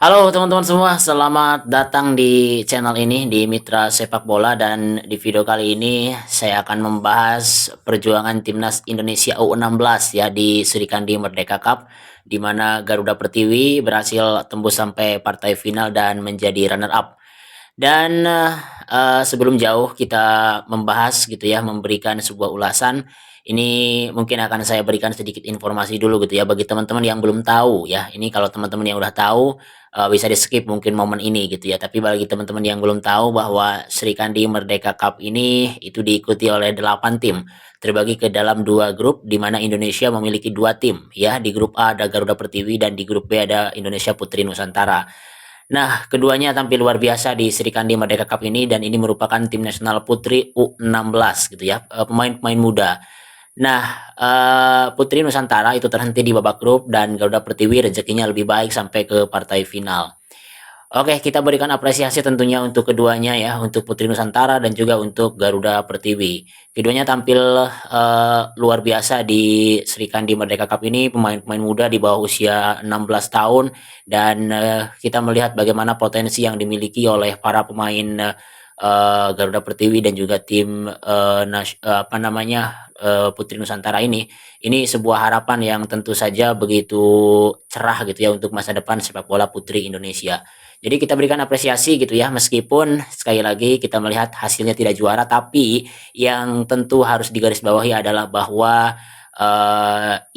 Halo teman-teman semua, selamat datang di channel ini di Mitra Sepak Bola dan di video kali ini saya akan membahas perjuangan timnas Indonesia U16 ya di Sri Kandi Merdeka Cup di mana Garuda Pertiwi berhasil tembus sampai partai final dan menjadi runner up. Dan sebelum jauh kita membahas gitu ya, memberikan sebuah ulasan, ini mungkin akan saya berikan sedikit informasi dulu gitu ya bagi teman-teman yang belum tahu ya. Ini kalau teman-teman yang udah tahu bisa di-skip mungkin momen ini gitu ya. Tapi bagi teman-teman yang belum tahu bahwa Sri Kandi Merdeka Cup ini itu diikuti oleh 8 tim terbagi ke dalam dua grup di mana Indonesia memiliki dua tim ya. Di grup A ada Garuda Pertiwi dan di grup B ada Indonesia Putri Nusantara. Nah, keduanya tampil luar biasa di Sri Kandi Merdeka Cup ini dan ini merupakan tim nasional putri U16 gitu ya, pemain-pemain muda. Nah, Putri Nusantara itu terhenti di babak grup dan Garuda Pertiwi rezekinya lebih baik sampai ke partai final. Oke, kita berikan apresiasi tentunya untuk keduanya ya, untuk Putri Nusantara dan juga untuk Garuda Pertiwi. Keduanya tampil luar biasa di Sri Kandi Merdeka Cup ini, pemain-pemain muda di bawah usia 16 tahun dan kita melihat bagaimana potensi yang dimiliki oleh para pemain Garuda Pertiwi dan juga tim apa namanya Putri Nusantara ini. Ini sebuah harapan yang tentu saja begitu cerah gitu ya untuk masa depan sepak bola putri Indonesia. Jadi kita berikan apresiasi gitu ya, meskipun sekali lagi kita melihat hasilnya tidak juara, tapi yang tentu harus digarisbawahi adalah bahwa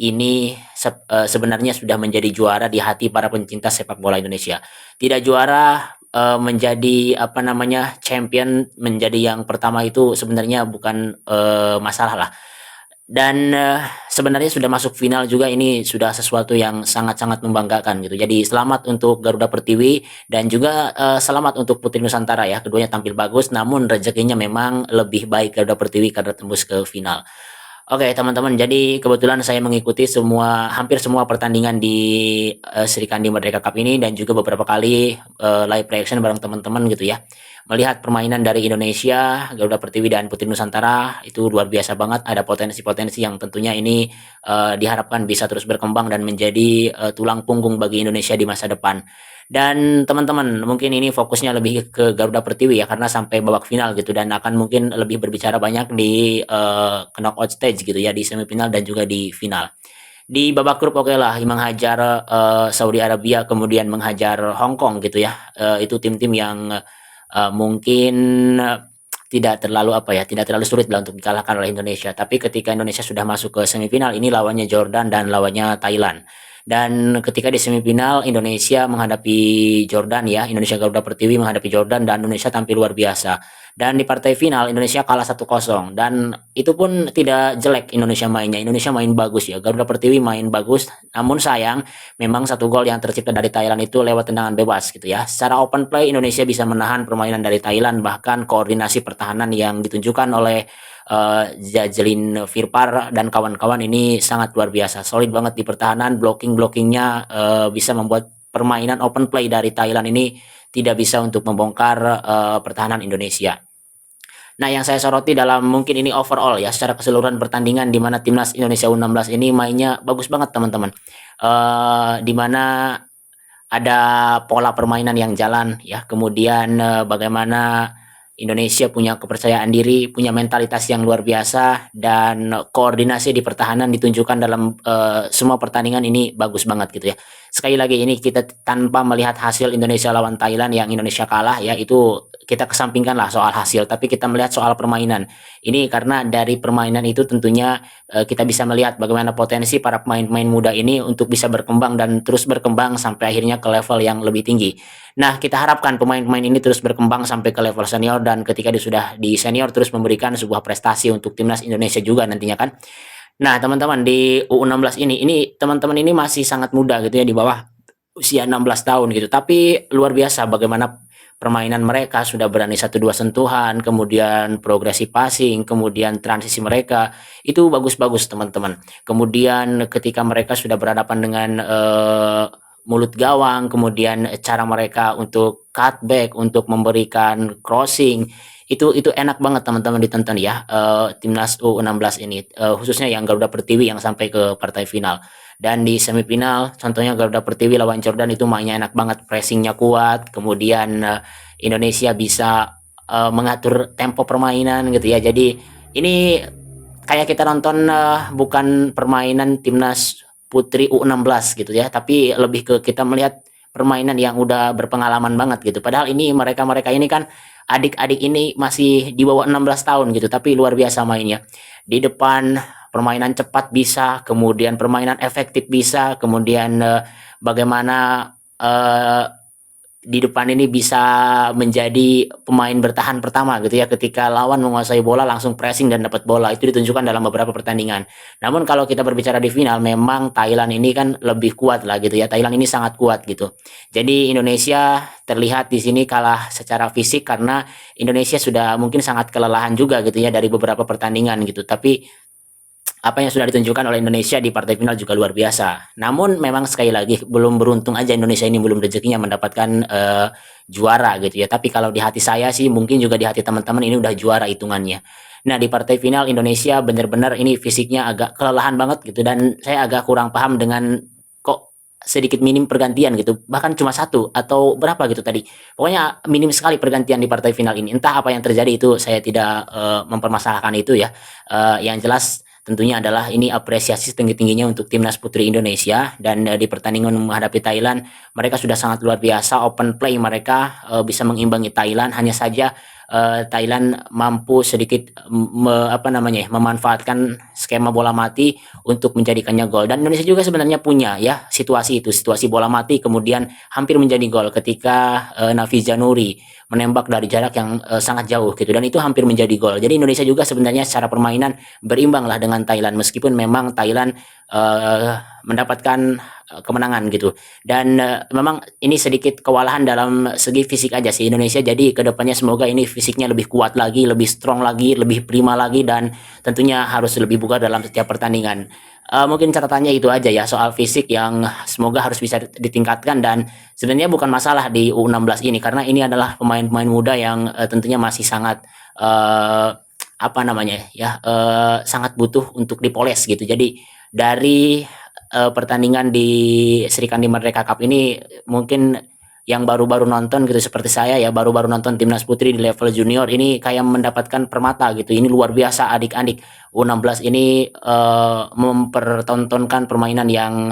ini sebenarnya sudah menjadi juara di hati para pencinta sepak bola Indonesia. Tidak juara menjadi apa namanya champion, menjadi yang pertama itu sebenarnya bukan masalah lah. Dan sebenarnya sudah masuk final juga ini sudah sesuatu yang sangat-sangat membanggakan gitu. Jadi selamat untuk Garuda Pertiwi dan juga selamat untuk Putri Nusantara ya. Keduanya tampil bagus namun rezekinya memang lebih baik Garuda Pertiwi karena tembus ke final. Oke teman-teman, jadi kebetulan saya mengikuti hampir semua pertandingan di Sri Kandi Merdeka Cup ini dan juga beberapa kali live reaction bareng teman-teman gitu ya. Melihat permainan dari Indonesia, Garuda Pertiwi dan Putri Nusantara itu luar biasa banget. Ada potensi-potensi yang tentunya ini diharapkan bisa terus berkembang dan menjadi tulang punggung bagi Indonesia di masa depan. Dan teman-teman, mungkin ini fokusnya lebih ke Garuda Pertiwi ya karena sampai babak final gitu dan akan mungkin lebih berbicara banyak di knockout stage gitu ya di semifinal dan juga di final. Di babak grup oke lah menghajar Saudi Arabia kemudian menghajar Hong Kong gitu ya. Itu tim-tim yang mungkin tidak terlalu apa ya, tidak terlalu sulit lah untuk dikalahkan oleh Indonesia. Tapi ketika Indonesia sudah masuk ke semifinal ini lawannya Jordan dan lawannya Thailand. Dan ketika di semifinal Indonesia menghadapi Jordan ya, Indonesia Garuda Pertiwi menghadapi Jordan dan Indonesia tampil luar biasa. Dan di partai final Indonesia kalah 1-0 dan itu pun tidak jelek Indonesia mainnya. Indonesia main bagus ya. Garuda Pertiwi main bagus. Namun sayang memang satu gol yang tercipta dari Thailand itu lewat tendangan bebas gitu ya. Secara open play Indonesia bisa menahan permainan dari Thailand bahkan koordinasi pertahanan yang ditunjukkan oleh Jajelin Virpar dan kawan-kawan ini sangat luar biasa, solid banget di pertahanan, blockingnya bisa membuat permainan open play dari Thailand ini tidak bisa untuk membongkar pertahanan Indonesia. Nah, yang saya soroti dalam mungkin ini overall ya secara keseluruhan pertandingan di mana timnas Indonesia U16 ini mainnya bagus banget teman-teman. Di mana ada pola permainan yang jalan ya, kemudian bagaimana Indonesia punya kepercayaan diri, punya mentalitas yang luar biasa dan koordinasi di pertahanan ditunjukkan dalam semua pertandingan ini bagus banget gitu ya. Sekali lagi ini kita tanpa melihat hasil Indonesia lawan Thailand yang Indonesia kalah ya, itu kita kesampingkan lah soal hasil, tapi kita melihat soal permainan. Ini karena dari permainan itu tentunya kita bisa melihat bagaimana potensi para pemain-pemain muda ini untuk bisa berkembang dan terus berkembang sampai akhirnya ke level yang lebih tinggi. Nah, kita harapkan pemain-pemain ini terus berkembang sampai ke level senior dan ketika dia sudah di senior terus memberikan sebuah prestasi untuk timnas Indonesia juga nantinya kan. Nah, teman-teman di U16 ini teman-teman ini masih sangat muda gitu ya di bawah usia 16 tahun gitu. Tapi luar biasa bagaimana permainan mereka sudah berani satu dua sentuhan, kemudian progresi passing, kemudian transisi mereka itu bagus-bagus teman-teman. Kemudian ketika mereka sudah berhadapan dengan mulut gawang, kemudian cara mereka untuk cutback, untuk memberikan crossing, Itu enak banget teman-teman ditonton ya, timnas U16 ini, khususnya yang Garuda Pertiwi yang sampai ke partai final. Dan di semifinal contohnya Garuda Pertiwi lawan Jordan itu mainnya enak banget, pressingnya kuat, kemudian Indonesia bisa mengatur tempo permainan gitu ya. Jadi ini kayak kita nonton bukan permainan timnas putri U16 gitu ya, tapi lebih ke kita melihat permainan yang udah berpengalaman banget gitu. Padahal ini mereka-mereka ini kan adik-adik ini masih di bawah 16 tahun gitu, tapi luar biasa mainnya. Di depan permainan cepat bisa, kemudian permainan efektif bisa, kemudian bagaimana eh, di depan ini bisa menjadi pemain bertahan pertama gitu ya, ketika lawan menguasai bola langsung pressing dan dapat bola, itu ditunjukkan dalam beberapa pertandingan. Namun kalau kita berbicara di final, memang Thailand ini kan lebih kuat lah gitu ya, Thailand ini sangat kuat gitu. Jadi Indonesia terlihat di sini kalah secara fisik karena Indonesia sudah mungkin sangat kelelahan juga gitu ya dari beberapa pertandingan gitu, tapi apa yang sudah ditunjukkan oleh Indonesia di partai final juga luar biasa. Namun memang sekali lagi belum beruntung aja Indonesia ini, belum rezekinya mendapatkan juara gitu ya. Tapi kalau di hati saya sih, mungkin juga di hati teman-teman ini udah juara hitungannya. Nah, di partai final Indonesia benar-benar ini fisiknya agak kelelahan banget gitu, dan saya agak kurang paham dengan kok sedikit minim pergantian gitu, bahkan cuma satu atau berapa gitu tadi. Pokoknya minim sekali pergantian di partai final ini. Entah apa yang terjadi, itu saya tidak mempermasalahkan itu ya. Yang jelas tentunya adalah ini apresiasi setinggi-tingginya untuk timnas putri Indonesia, dan di pertandingan menghadapi Thailand mereka sudah sangat luar biasa, open play mereka bisa mengimbangi Thailand. Hanya saja Thailand mampu sedikit apa namanya ya, memanfaatkan skema bola mati untuk menjadikannya gol, dan Indonesia juga sebenarnya punya ya situasi itu, situasi bola mati kemudian hampir menjadi gol ketika Nafisa Nuri menembak dari jarak yang sangat jauh gitu, dan itu hampir menjadi gol. Jadi Indonesia juga sebenarnya secara permainan berimbang lah dengan Thailand, meskipun memang Thailand mendapatkan kemenangan gitu. Dan memang ini sedikit kewalahan dalam segi fisik aja sih Indonesia. Jadi kedepannya semoga ini fisiknya lebih kuat lagi, lebih strong lagi, lebih prima lagi, dan tentunya harus lebih bugar dalam setiap pertandingan. Mungkin catatannya itu aja ya soal fisik, yang semoga harus bisa ditingkatkan, dan sebenarnya bukan masalah di U16 ini karena ini adalah pemain-pemain muda yang tentunya masih sangat apa namanya ya, sangat butuh untuk dipoles gitu. Jadi dari pertandingan di Sri Kandi Merdeka Cup ini, mungkin yang baru-baru nonton gitu seperti saya ya, baru-baru nonton timnas putri di level junior ini kayak mendapatkan permata gitu. Ini luar biasa, adik-adik U16 ini mempertontonkan permainan yang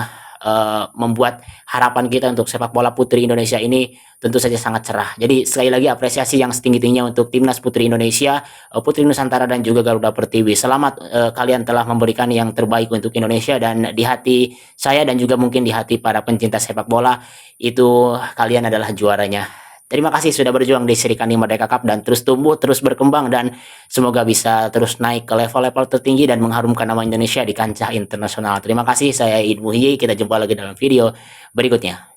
membuat harapan kita untuk sepak bola putri Indonesia ini tentu saja sangat cerah. Jadi sekali lagi apresiasi yang setinggi-tingginya untuk timnas putri Indonesia, Putri Nusantara, dan juga Garuda Pertiwi. Selamat, kalian telah memberikan yang terbaik untuk Indonesia, dan di hati saya dan juga mungkin di hati para pencinta sepak bola itu kalian adalah juaranya. Terima kasih sudah berjuang di Sri Kandi Merdeka Cup, dan terus tumbuh, terus berkembang, dan semoga bisa terus naik ke level-level tertinggi dan mengharumkan nama Indonesia di kancah internasional. Terima kasih, saya Idmu Hiyi. Kita jumpa lagi dalam video berikutnya.